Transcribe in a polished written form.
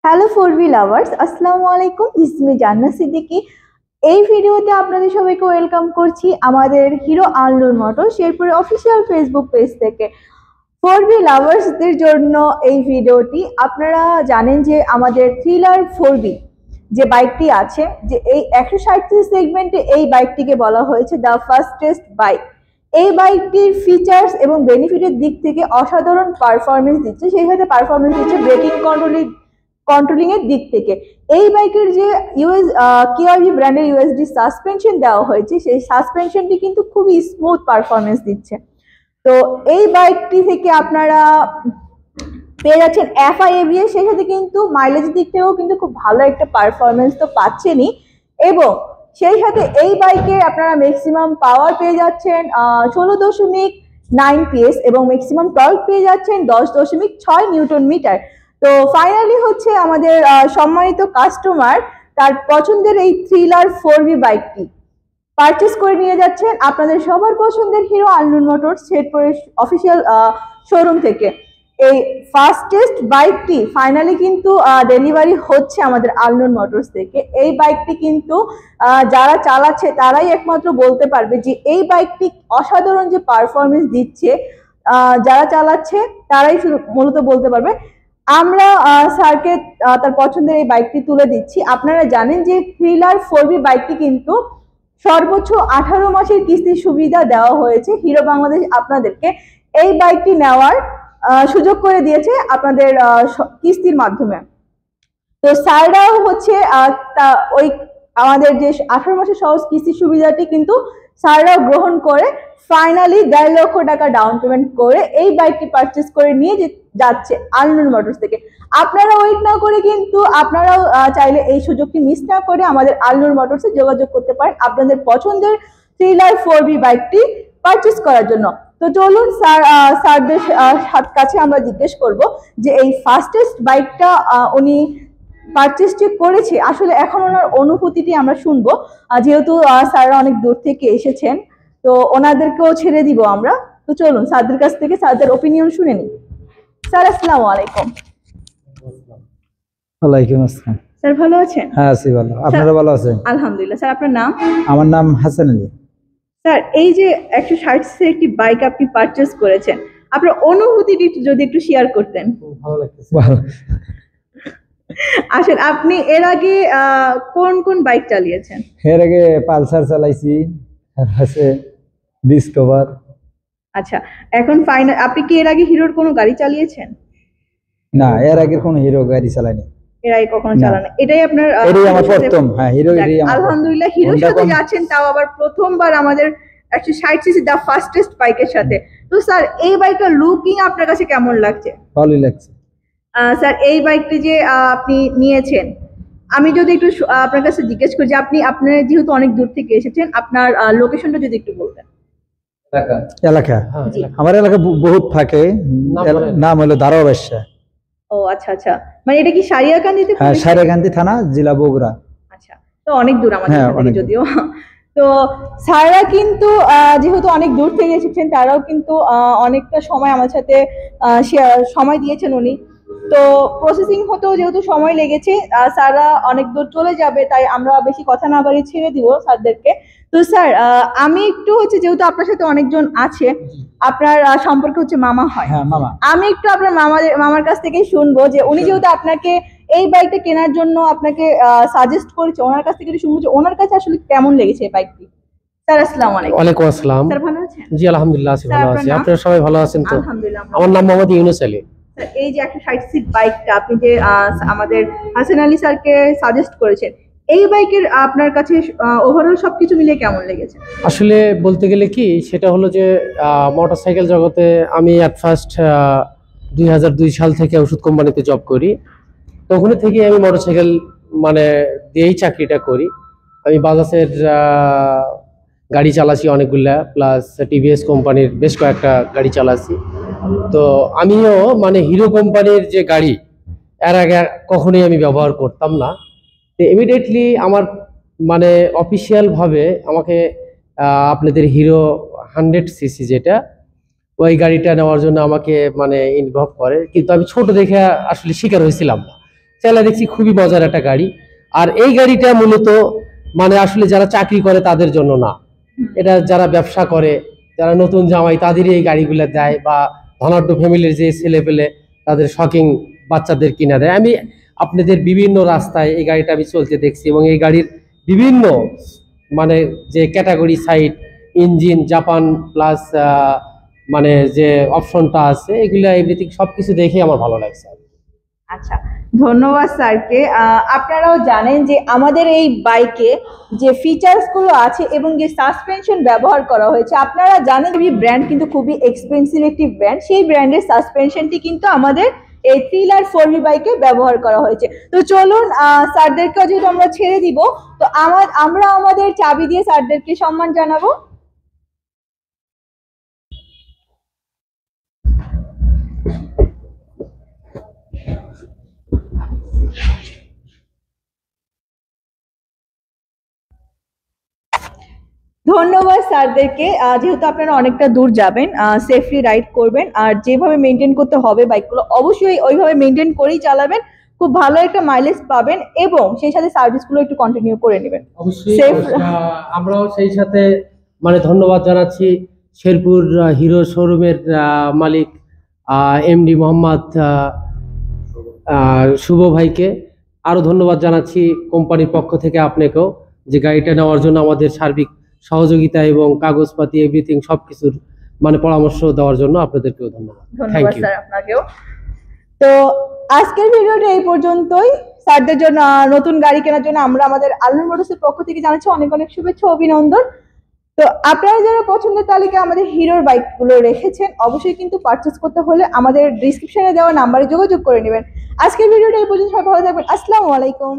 Hello ফোরবি lovers, আসসালামু আলাইকুম। ইসমি জান্নাত সিদ্দিকী। এই ভিডিওতে আপনাদের সবাইকে ওয়েলকাম করছি আমাদের হিরো আল্লুর মোটর শেরপুরের অফিসিয়াল ফেসবুক পেজ থেকে। ফোরবি লাভার্সদের জন্য এই ভিডিওটি। আপনারা জানেন যে আমাদের থ্রিলার ফোরবি যে বাইকটি আছে, যে এই 137 সেগমেন্টে এই বাইকটিকে বলা হয়েছে দ্য ফাস্টেস্ট বাইক। এই বাইকটির ফিচার্স এবং বেনিফিটের দিক থেকে অসাধারণ পারফরমেন্স দিচ্ছে, সেই সাথে পারফরমেন্স দিচ্ছে ব্রেকিং কন্ট্রোলিং এর দিক থেকে। এই বাইকের যে কেআরবি ব্র্যান্ডের ইউএসডি সাসপেনশন দেওয়া হয়েছে, সেই সাসপেনশনটি কিন্তু খুবই স্মুথ পারফরমেন্স দিচ্ছে। তো এই বাইকটি থেকে আপনারা পেয়ে যাচ্ছেন এফআই এবিএস, সেই সাথে কিন্তু মাইলেজের দিক থেকেও কিন্তু খুব ভালো একটা পারফরমেন্স তো পাচ্ছেনই, এবং সেই সাথে এই বাইকে আপনারা ম্যাক্সিমাম পাওয়ার পেয়ে যাচ্ছেন 16.9 PS এবং ম্যাক্সিমাম টর্ক পেয়ে যাচ্ছেন 10.6 নিউটন মিটার। তো ফাইনালি হচ্ছে আমাদের সম্মানিত কাস্টমার তার পছন্দের এই থ্রিলার ফোরবি বাইকটি পারচেস করে নিয়ে যাচ্ছেন আপনাদের সবার পছন্দের হিরো আল্লুর মোটরস শেরপুরের অফিসিয়াল শোরুম থেকে। এই ফাস্টেস্ট বাইকটি ফাইনালি কিন্তু ডেলিভারি হচ্ছে আমাদের আল্লুর মোটরস থেকে। এই বাইকটি কিন্তু যারা চালাচ্ছে তারাই একমাত্র বলতে পারবে যে এই বাইকটি অসাধারণ যে পারফরমেন্স দিচ্ছে, যারা চালাচ্ছে তারাই শুধু মূলত বলতে পারবে। আমরা স্যারকে তার পছন্দের এই বাইকটি তুলে দিচ্ছি। আপনারা জানেন যে থ্রিলার ফোরবি বাইকটি কিন্তু সর্বোচ্চ 18 মাসের কিস্তির সুবিধা দেওয়া হয়েছে। হিরো বাংলাদেশ আপনাদেরকে এই বাইকটি নেওয়ার সুযোগ করে দিয়েছে আপনাদের কিস্তির মাধ্যমে। তো স্যাররাও হচ্ছে ওই আমাদের যে 18 মাসের সহজ কিস্তির সুবিধাটি কিন্তু স্যাররাও গ্রহণ করে ফাইনালি 1.5 লক্ষ টাকা ডাউন পেমেন্ট করে এই বাইকটি পারচেস করে নিয়ে যাচ্ছে আল্লুর মোটরস থেকে। আপনারা ওয়েট না করে কিন্তু আপনারাও চাইলে এই সুযোগটি মিস না করে আমাদের আল্লুর মোটরসে যোগাযোগ করতে পারেন আপনাদের পছন্দের থ্রিলার ফোরবি বাইকটি পারচেস করার জন্য। তো চলুন স্যারদের কাছে আমরা জিজ্ঞেস করব যে এই ফাস্টেস্ট বাইকটা উনি পারচেস যে করেছে, আসলে এখন ওনার অনুভূতিটি আমরা শুনবো। যেহেতু স্যাররা অনেক দূর থেকে এসেছেন, তো ওনাদেরকেও ছেড়ে দিব আমরা। তো চলুন স্যারদের কাছ থেকে স্যারদের ওপিনিয়ন শুনে নিই। স্যার আসসালামু আলাইকুম। ওয়ালাইকুম আসসালাম। স্যার ভালো আছেন? হ্যাঁ আছি ভালো। আপনারা ভালো আছেন? আলহামদুলিল্লাহ। স্যার আপনার নাম? আমার নাম হাসান আলী। স্যার এই যে 160 একটি বাইক আপনি পারচেস করেছেন, আপনার অনুভূতিটি যদি একটু শেয়ার করতেন। ভালো লাগতেছে। ভালো। আসেন, আপনি এর আগে কোন কোন বাইক চালিয়েছেন? এর আগে পালসার চালাইছি, আর আছে ডিসকভার। আচ্ছা, এখন ফাইনাল আপনি কি এর আগে হিরোর কোনো গাড়ি চালিয়েছেন? না, এর আগে কোনো হিরো গাড়ি চালাইনি। এর আগে কখনো চালানো? এটাই আপনার এটাই আমার প্রথম। হ্যাঁ, হিরো এটাই আমার। আলহামদুলিল্লাহ, হিরোর সাথে যাচ্ছেন, তাও আবার প্রথমবার আমাদের 160 সিসি দা ফাস্টেস্ট বাইকের সাথে। তো স্যার এই বাইকটার লুকিং আপনার কাছে কেমন লাগছে? ভালোই লাগছে। স্যার এই বাইকটি যে আপনি নিয়েছেন, আমি যদি একটু আপনার কাছে জিজ্ঞেস করি যে আপনার যেহেতু অনেক দূর থেকে এসেছেন, আপনার লোকেশনটা যদি একটু বলতেন। এলাকা আমার এলাকা বহুত থাকে, নাম হলো দারোয়াবাসা। ও আচ্ছা আচ্ছা, মানে এটা কি সারিয়াকান্দিতে? হ্যাঁ, সারিয়াকান্দি থানা, জেলা বগুড়া। আচ্ছা, তো অনেক দূর আমাদের থেকে যদিও। তো স্যাররা কিন্তু যেহেতু অনেক দূর থেকে এসেছেন, তারাও কিন্তু অনেকটা সময় আমার সাথে সময় দিয়েছেন উনি। তো প্রসেসিং হতেও যেহেতু সময় লেগেছে, স্যাররা অনেক দূর চলে যাবে, তাই আমরা বেশি কথা না বাড়িয়ে ছেড়ে দিব স্যারদেরকে। তো স্যার আমি একটু হচ্ছে, যেহেতু আপনার সাথে অনেকজন আছে, আপনার সম্পর্কে হচ্ছে মামা হয়, আমি একটু আপনার মামার কাছ থেকে শুনবো যে উনি যেহেতু আপনাকে এই বাইকটা কেনার জন্য আপনাকে সাজেস্ট করেছে, ওনার কাছ থেকে শুনবো যে ওনার কাছে আসলে কেমন লেগেছে এই বাইকটি। স্যার আসসালামু আলাইকুম। ওয়ালাইকুম আসসালাম। স্যার ভালো আছেন? জি আলহামদুলিল্লাহ আছি, ভালো আছি। আপনারা সবাই ভালো আছেন তো? আলহামদুলিল্লাহ। আমার নাম মোহাম্মদ ইউনুস আলী। স্যার এই যে 160 সিট বাইকটা আপনি যে আমাদের হাসান আলী স্যারকে সাজেস্ট করেছেন, এই বাইকের আপনার কাছে ওভারঅল সবকিছু মিলিয়ে কেমন লেগেছে? আসলে বলতে গেলে কি, সেটা হলো যে মোটরসাইকেল জগতে আমি অ্যাট ফার্স্ট 2002 সাল থেকে ওষুধ কোম্পানিতে জব করি। তখন থেকে আমি মোটরসাইকেল মানে দিয়েই চাকরিটা করি। আমি বাজাজের গাড়ি চালাচ্ছি অনেকগুলা, প্লাস টিভিএস কোম্পানির বেশ কয়েকটা গাড়ি চালাচ্ছি। তো আমিও মানে হিরো কোম্পানির যে গাড়ি এর আগে কখনোই আমি ব্যবহার করতাম না। তো ইমিডিয়েটলি আমার মানে অফিসিয়ালভাবে আমাকে আপনাদের হিরো 100 সিসি যেটা, ওই গাড়িটা নেওয়ার জন্য আমাকে মানে ইনভলভ করে, কিন্তু আমি ছোট দেখে আসলে শিকার হয়েছিলাম না চালা দেখছি খুবই মজার একটা গাড়ি। আর এই গাড়িটা মূলত মানে আসলে যারা চাকরি করে তাদের জন্য না, এটা যারা ব্যবসা করে, যারা নতুন জামাই তাদেরই এই গাড়িগুলো দেয়, বা ধনাঢ্য ফ্যামিলির যে ছেলে পেলে তাদের শখিং বাচ্চাদের কিনা দেয়। আমি আপনাদের বিভিন্ন রাস্তায় এই গাড়িটা আমি চলতে দেখছি, এবং এই গাড়ির বিভিন্ন মানে যে category side, engine, Japan plus মানে যে অপশনটা আছে, এগুলা এভরিথিং সবকিছু দেখে আমার ভালো লাগছে। আচ্ছা, ধন্যবাদ স্যারকে। আপনারাও জানেন যে আমাদের এই বাইকে যে ফিচার্স গুলো আছে এবং যে সাসপেনশন ব্যবহার করা হয়েছে, আপনারা জানেন এই ব্র্যান্ড কিন্তু খুবই এক্সপেন্সিভ একটি ব্র্যান্ড। সেই ব্র্যান্ডের সাসপেনশনটি কিন্তু আমাদের এই থ্রিলার 4V বাইকে ব্যবহার করা হয়েছে। তো চলুন স্যারদেরকেও যেহেতু আমরা ছেড়ে দিব, তো আমরা আমাদের চাবি দিয়ে স্যারদেরকে সম্মান জানাবো। ধন্যবাদ স্যারদেরকে। যেহেতু আপনারা অনেকটা দূর যাবেন, সেফলি রাইড করবেন, আর যেভাবে মেনটেন করতে হবে বাইকগুলো অবশ্যই ওইভাবে মেনটেন করেই চালাবেন। খুব ভালো একটা মাইলেজ পাবেন, এবং সেই সাথে সার্ভিসগুলো একটু কন্টিনিউ করে নেবেন। অবশ্যই আমরাও সেই সাথে মানে ধন্যবাদ জানাচ্ছি শেরপুর হিরো শোরুমের মালিক এমডি মোহাম্মদ শুভ ভাইকে। আরো ধন্যবাদ জানাচ্ছি কোম্পানির পক্ষ থেকে আপনাকেও, যে গাড়িটা নেওয়ার জন্য আমাদের সার্বিক সহযোগিতা এবং কাগজপাতি এভরিথিং সবকিছুর মানে পরামর্শ দেওয়ার জন্য আপনাদেরকেও ধন্যবাদ। ধন্যবাদ স্যার আপনাকেও। তো আজকের ভিডিওটা এই পর্যন্তই। স্যারদের জন্য নতুন গাড়ি কেনার জন্য আমরা আমাদের আলনুর মোটরসের পক্ষ থেকে জানাচ্ছি অনেক অনেক শুভেচ্ছা, অভিনন্দন। তো আপনারা যারা পছন্দের তালিকায় আমাদের হিরোর বাইকগুলো রেখেছেন, অবশ্যই কিন্তু পারচেস করতে হলে আমাদের ডিসক্রিপশনে দেওয়া নাম্বারে যোগাযোগ করে নেবেন। আজকের ভিডিওটা এই পর্যন্ত, সবাই ভালো থাকবেন। আসসালামু আলাইকুম।